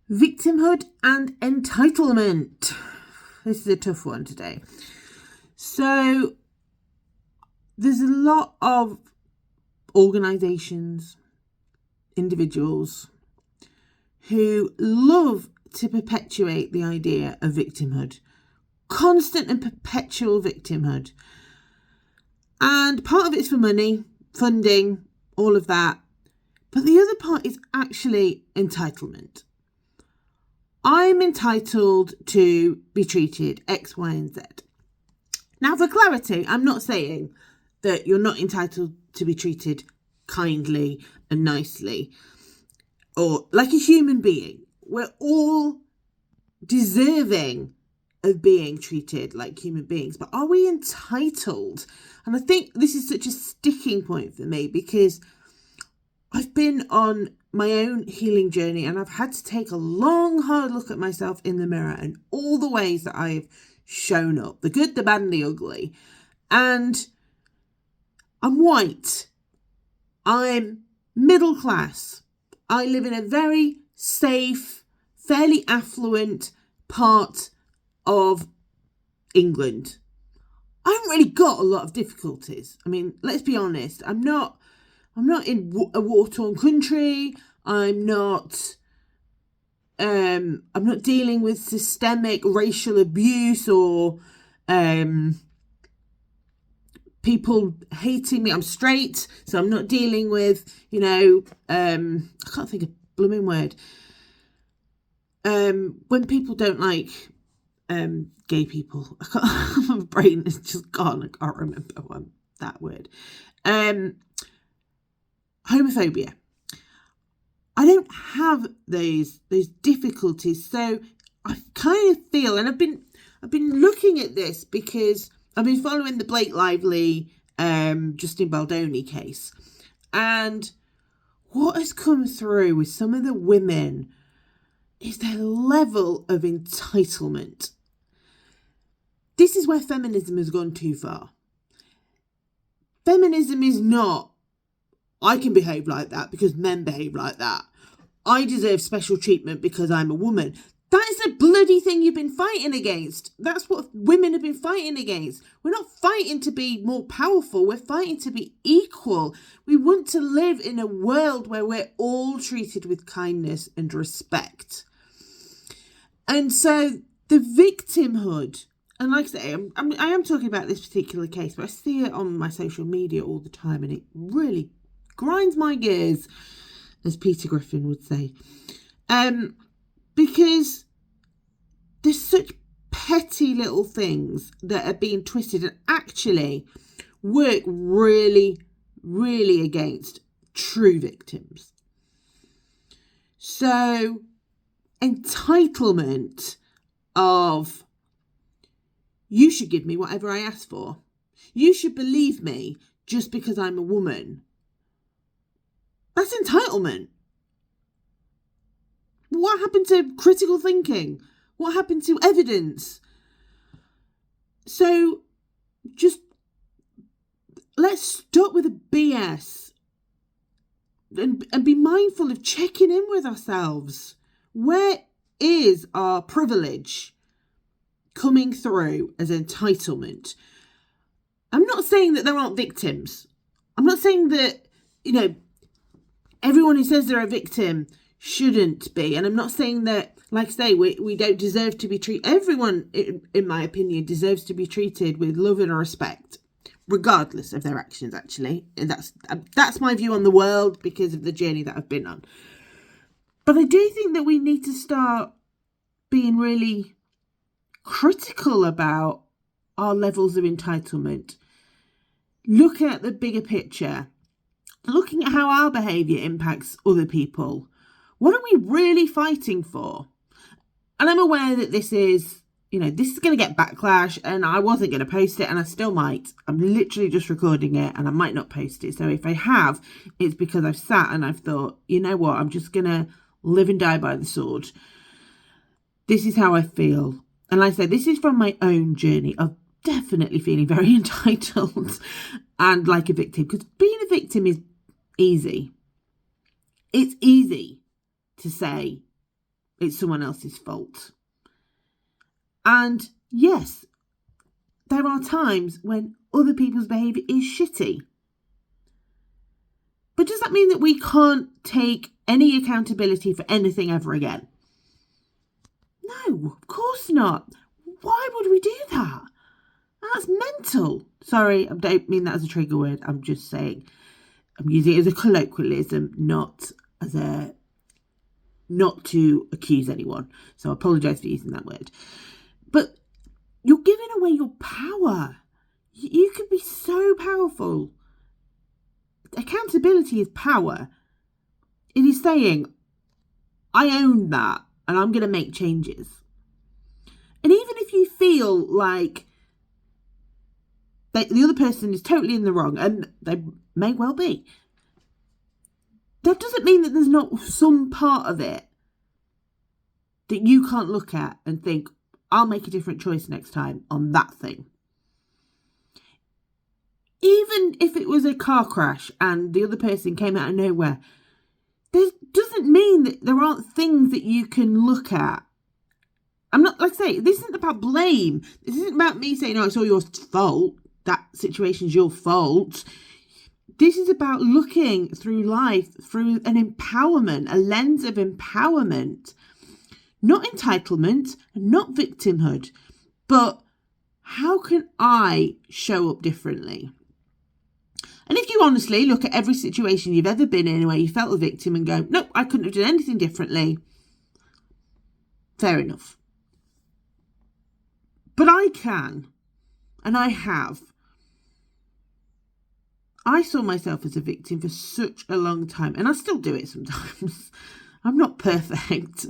Victimhood and entitlement. This is a tough one today. So, there's a lot of organisations, individuals who love to perpetuate the idea of victimhood, constant and perpetual victimhood. And part of it's for money, funding, all of that. But the other part is actually entitlement. I'm entitled to be treated X, Y, and Z. Now, for clarity, I'm not saying that you're not entitled to be treated kindly and nicely or like a human being. We're all deserving of being treated like human beings, but are we entitled? And I think this is such a sticking point for me because I've been on my own healing journey and I've had to take a long, hard look at myself in the mirror and all the ways that I've shown up, the good, the bad, and the ugly. And I'm white. I'm middle class. I live in a very safe, fairly affluent part of England. I haven't really got a lot of difficulties. I mean, let's be honest. I'm not in a war-torn country. I'm not dealing with systemic racial abuse or people hating me. I'm straight, so I'm not dealing with, I can't think of a blooming word. When people don't like gay people, my brain is just gone. I can't remember that word. Homophobia. I don't have those difficulties, so I kind of feel, and I've been looking at this because I've been following the Blake Lively, Justin Baldoni case, and what has come through with some of the women is their level of entitlement. This is where feminism has gone too far. Feminism is not, I can behave like that because men behave like that. I deserve special treatment because I'm a woman. That is the bloody thing you've been fighting against. That's what women have been fighting against. We're not fighting to be more powerful. We're fighting to be equal. We want to live in a world where we're all treated with kindness and respect. And so the victimhood, and like I say, I am talking about this particular case, but I see it on my social media all the time and it really grinds my gears, as Peter Griffin would say. Because there's such petty little things that are being twisted and actually work really, really against true victims. So, entitlement of, you should give me whatever I ask for. You should believe me just because I'm a woman. That's entitlement. What happened to critical thinking? What happened to evidence? So just let's stop with the BS and be mindful of checking in with ourselves. Where is our privilege coming through as entitlement? I'm not saying that there aren't victims. I'm not saying that, everyone who says they're a victim shouldn't be. And I'm not saying that, like I say, we don't deserve to be treated. Everyone, in my opinion, deserves to be treated with love and respect, regardless of their actions, actually. And that's my view on the world because of the journey that I've been on. But I do think that we need to start being really critical about our levels of entitlement. Look at the bigger picture. Looking at how our behaviour impacts other people. What are we really fighting for? And I'm aware that this is going to get backlash and I wasn't going to post it and I still might. I'm literally just recording it and I might not post it. So if I have, it's because I've sat and I've thought, you know what, I'm just going to live and die by the sword. This is how I feel. And like I said, this is from my own journey of definitely feeling very entitled and like a victim. Because being a victim is easy. It's easy to say, it's someone else's fault. And yes, there are times when other people's behaviour is shitty. But does that mean that we can't take any accountability for anything ever again? No, of course not. Why would we do that? That's mental. Sorry, I don't mean that as a trigger word. I'm just saying, I'm using it as a colloquialism, not to accuse anyone. So I apologise for using that word. But you're giving away your power. You could be so powerful. Accountability is power. It is saying, I own that and I'm going to make changes. And even if you feel like the other person is totally in the wrong, and they may well be, that doesn't mean that there's not some part of it that you can't look at and think, I'll make a different choice next time on that thing. Even if it was a car crash and the other person came out of nowhere, this doesn't mean that there aren't things that you can look at. I'm not, like I say, this isn't about blame. This isn't about me saying, oh, it's all your fault. That situation's your fault. This is about looking through life through an empowerment, a lens of empowerment. Not entitlement, not victimhood, but how can I show up differently? And if you honestly look at every situation you've ever been in where you felt a victim and go, nope, I couldn't have done anything differently, fair enough. But I can, and I have. I saw myself as a victim for such a long time, and I still do it sometimes. I'm not perfect.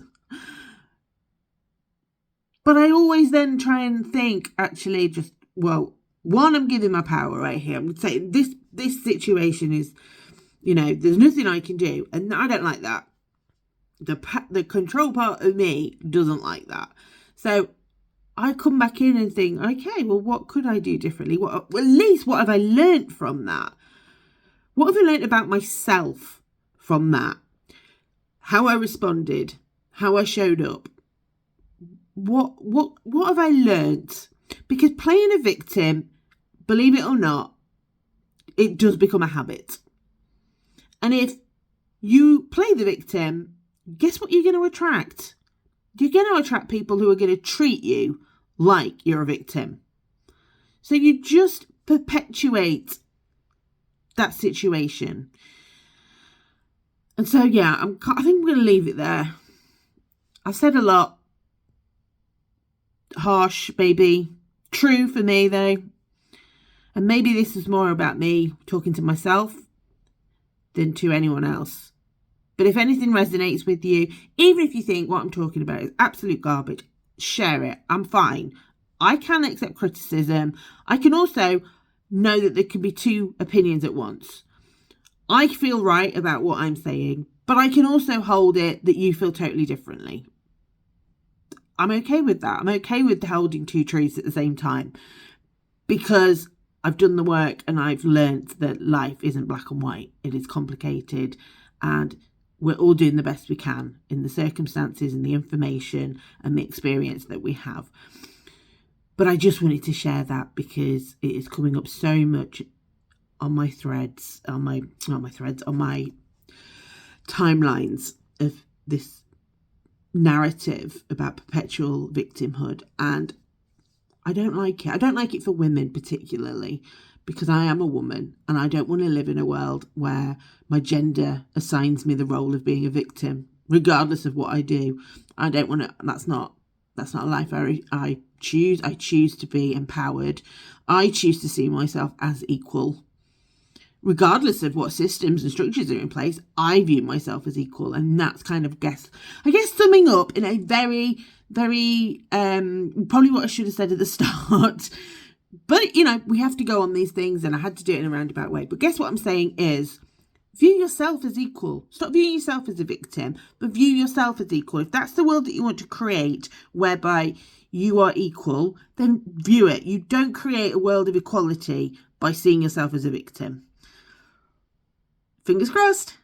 But I always then try and think, actually, just, well, one, I'm giving my power right here. I'm saying this situation is, there's nothing I can do. And I don't like that. The control part of me doesn't like that. So I come back in and think, okay, well, what could I do differently? At least what have I learnt from that? What have I learnt about myself from that? How I responded, how I showed up. What have I learnt? Because playing a victim, believe it or not, it does become a habit. And if you play the victim, guess what you're going to attract? You're going to attract people who are going to treat you like you're a victim. So you just perpetuate that situation. And so, yeah, I think I'm going to leave it there. I've said a lot. Harsh, maybe. True for me, though. And maybe this is more about me talking to myself than to anyone else. But if anything resonates with you, even if you think what I'm talking about is absolute garbage, share it. I'm fine. I can accept criticism. I can also know that there can be two opinions at once. I feel right about what I'm saying, but I can also hold it that you feel totally differently. I'm okay with that. I'm okay with holding two truths at the same time, because I've done the work and I've learnt that life isn't black and white. It is complicated, and we're all doing the best we can in the circumstances and the information and the experience that we have. But I just wanted to share that because it is coming up so much on my threads, on my timelines of this narrative about perpetual victimhood, and I don't like it. I don't like it for women particularly, because I am a woman and I don't want to live in a world where my gender assigns me the role of being a victim, regardless of what I do. I don't want to. That's not a life I choose. I choose to be empowered. I choose to see myself as equal. Regardless of what systems and structures are in place, I view myself as equal. And that's kind of, I guess summing up in a very, very, probably what I should have said at the start. But, we have to go on these things, and I had to do it in a roundabout way. But guess what I'm saying is, view yourself as equal. Stop viewing yourself as a victim, but view yourself as equal. If that's the world that you want to create, whereby you are equal, then view it. You don't create a world of equality by seeing yourself as a victim. Fingers crossed.